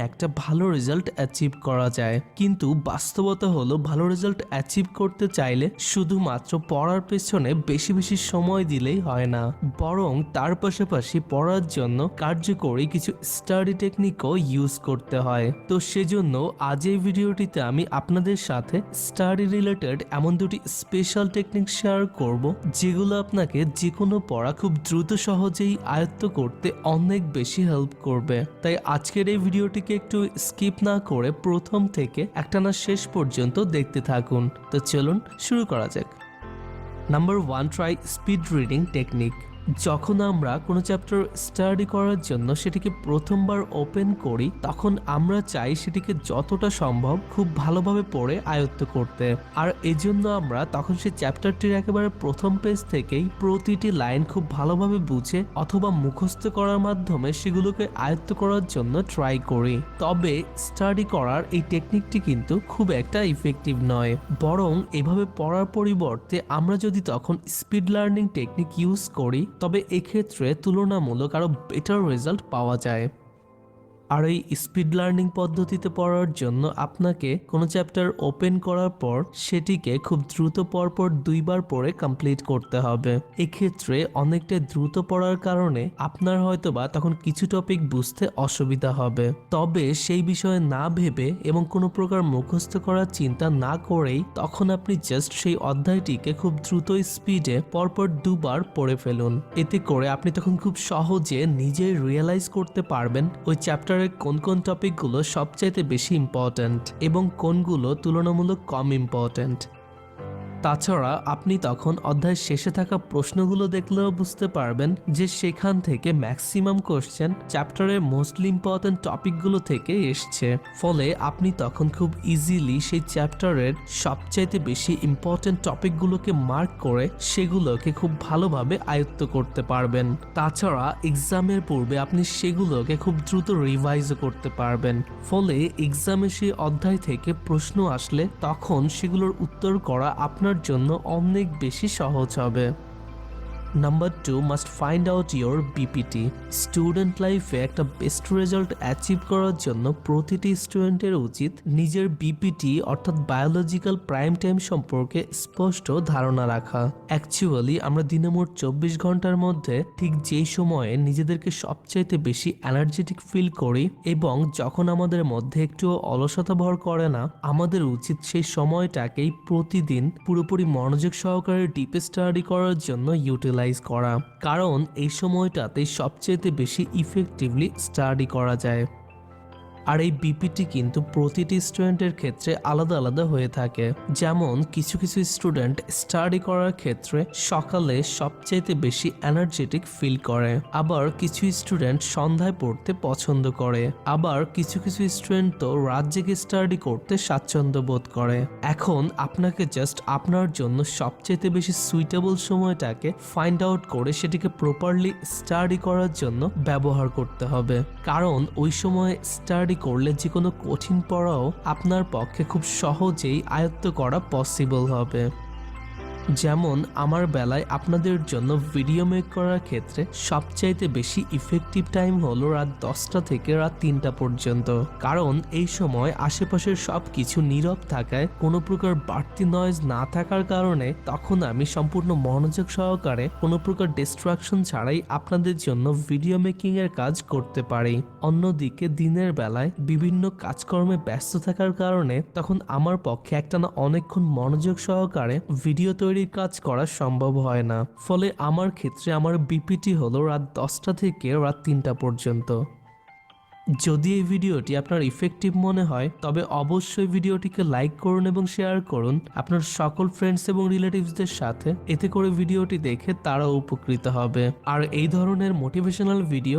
একটা ভালো result achieve করা যায়, কিন্তু বাস্তবতা হলো ভালো রেজাল্ট অ্যাচিভ করতে চাইলে শুধুমাত্র পড়ার পেছনে বেশি বেশি সময় দিলেই হয় না, বরং তার পাশাপাশি পড়ার জন্য কার্যকরী কিছু স্টাডি টেকনিকও ইউজ করতে হয়। তো সেজন্য আজ এই ভিডিওটিতে আমি আপনাদের সাথে স্টাডি রিলেটেড এমন দুটি স্পেশাল টেকনিক শেয়ার করব, যেগুলো আপনাকে যে কোনো পড়া খুব দ্রুত সহজেই আয়ত্ত করতে অনেক বেশি হেল্প করবে। তাই আজকের এই ভিডিওটিকে একটু স্কিপ না করে প্রথম থেকে একটানা শেষ পর্যন্ত দেখতে থাকুন। তো চলুন শুরু করা যাক। Number 1, try speed reading technique. যখন আমরা কোনো চ্যাপ্টার স্টাডি করার জন্য সেটিকে প্রথমবার ওপেন করি, তখন আমরা চাই সেটিকে যতটা সম্ভব খুব ভালোভাবে পড়ে আয়ত্ত করতে। আর এজন্য আমরা তখন সেই চ্যাপ্টারটির একেবারে প্রথম পেজ থেকেই প্রতিটি লাইন খুব ভালোভাবে বুঝে অথবা মুখস্থ করার মাধ্যমে সেগুলোকে আয়ত্ত করার জন্য ট্রাই করি। তবে স্টাডি করার এই টেকনিকটি কিন্তু খুব একটা ইফেক্টিভ নয়, বরং এভাবে পড়ার পরিবর্তে আমরা যদি তখন স্পিড লার্নিং টেকনিক ইউজ করি, তবে এক্ষেত্রে তুলনামূলক আরো বেটার রেজাল্ট পাওয়া যায়। আর এই স্পিড লার্নিং পদ্ধতিতে পড়ার জন্য আপনাকে কোনো চ্যাপ্টার ওপেন করার পর সেটিকে খুব দ্রুত পরপর 2বার পড়ে কমপ্লিট করতে হবে। এক্ষেত্রে অনেকটা দ্রুত পড়ার কারণে আপনার হয়তোবা তখন কিছু টপিক বুঝতে অসুবিধা হবে। তবে সেই বিষয়ে না ভেবে এবং কোনো প্রকার মুখস্থ করার চিন্তা না করেই তখন আপনি জাস্ট সেই অধ্যায়টিকে খুব দ্রুত স্পিডে পরপর 2বার পড়ে ফেলুন। এতে করে আপনি তখন খুব সহজে নিজেই রিয়েলাইজ করতে পারবেন ওই চ্যাপ্টার কোন কোন টপিকগুলো সবচাইতে বেশি ইম্পর্ট্যান্ট এবং কোনগুলো তুলনামূলক কম ইম্পর্ট্যান্ট। তাছাড়া আপনি তখন অধ্যায়ের শেষে থাকা প্রশ্নগুলো দেখলেও বুঝতে পারবেন যে সেখান থেকে ম্যাক্সিমাম কোশ্চেন চ্যাপ্টারের মোস্টলি ইম্পর্ট্যান্ট টপিকগুলো থেকে এসছে। ফলে আপনি তখন খুব ইজিলি সেই চ্যাপ্টারের সবচাইতে বেশি ইম্পর্ট্যান্ট টপিকগুলোকে মার্ক করে সেগুলোকে খুব ভালোভাবে আয়ত্ত করতে পারবেন। তাছাড়া এক্সামের পূর্বে আপনি সেগুলোকে খুব দ্রুত রিভাইজও করতে পারবেন। ফলে এক্সামে সেই অধ্যায় থেকে প্রশ্ন আসলে তখন সেগুলোর উত্তর করা আপনার জন্য অনেক বেশি সহজ হবে। Number 2, must find out your BPT. Student লাইফে একটা বেস্ট রেজাল্ট অ্যাচিভ করার জন্য প্রতিটি স্টুডেন্টের উচিত নিজের বিপিটি অর্থাৎ বায়োলজিক্যাল প্রাইম টাইম সম্পর্কে স্পষ্ট ধারণা রাখা। অ্যাকচুয়ালি আমরা দিনে মোট 24 ঘন্টার মধ্যে ঠিক যেই সময়ে নিজেদেরকে সবচাইতে বেশি এনার্জেটিক ফিল করি এবং যখন আমাদের মধ্যে একটু অলসতা ভর করে না, আমাদের উচিত সেই সময়টাকেই প্রতিদিন পুরোপুরি মনোযোগ সহকারে ডিপ স্টাডি করার জন্য ইউটিলাইজ করা, কারণ এই সময়টাতে সবচেয়ে বেশি ইফেক্টিভলি স্টাডি করা যায়। আর এই বিপিটি কিন্তু প্রতিটি স্টুডেন্টের ক্ষেত্রে আলাদা আলাদা হয়ে থাকে। যেমন কিছু কিছু স্টুডেন্ট স্টাডি করার ক্ষেত্রে সকালে সবচাইতে বেশি এনার্জেটিক ফিল করে, আবার কিছু স্টুডেন্ট সন্ধ্যায় পড়তে পছন্দ করে, আবার কিছু কিছু স্টুডেন্ট তো রাত জেগে স্টাডি করতে স্বাচ্ছন্দ্য বোধ করে। এখন আপনাকে জাস্ট আপনার জন্য সবচাইতে বেশি সুইটেবল সময়টাকে ফাইন্ড আউট করে সেটিকে প্রপারলি স্টাডি করার জন্য ব্যবহার করতে হবে, কারণ ওই সময় স্টাডি করলে যে কোনো কঠিন পড়াও আপনার পক্ষে খুব সহজেই আয়ত্ত করা পসিবল হবে। যেমন আমার বেলায় আপনাদের জন্য ভিডিও মেক করার ক্ষেত্রে সবচাইতে বেশি ইফেক্টিভ টাইম হলো রাত 10টা থেকে রাত 3টা পর্যন্ত, কারণ এই সময় আশেপাশের সব কিছু নীরব থাকায় কোনো প্রকার বাড়তি নয়েজ না থাকার কারণে তখন আমি সম্পূর্ণ মনোযোগ সহকারে কোনো প্রকার ডিস্ট্রাকশন ছাড়াই আপনাদের জন্য ভিডিও মেকিং এর কাজ করতে পারি। অন্যদিকে দিনের বেলায় বিভিন্ন কাজকর্মে ব্যস্ত থাকার কারণে তখন আমার পক্ষে একটানা অনেকক্ষণ মনোযোগ সহকারে ভিডিও তৈরি কাজ করা সম্ভব হয় না। ফলে আমার ক্ষেত্রে আমার বিপিটি হলো রাত 10টা থেকে রাত 3টা পর্যন্ত। যদি এই ভিডিওটি আপনার ইফেক্টিভ মনে হয় তবে অবশ্যই ভিডিওটিকে লাইক করুন এবং শেয়ার করুন আপনার সকল ফ্রেন্ডস এবং রিলেটিভসদের সাথে, এতে করে ভিডিওটি দেখে তারাও উপকৃত হবে। আর এই ধরনের মোটিভেশনাল ভিডিও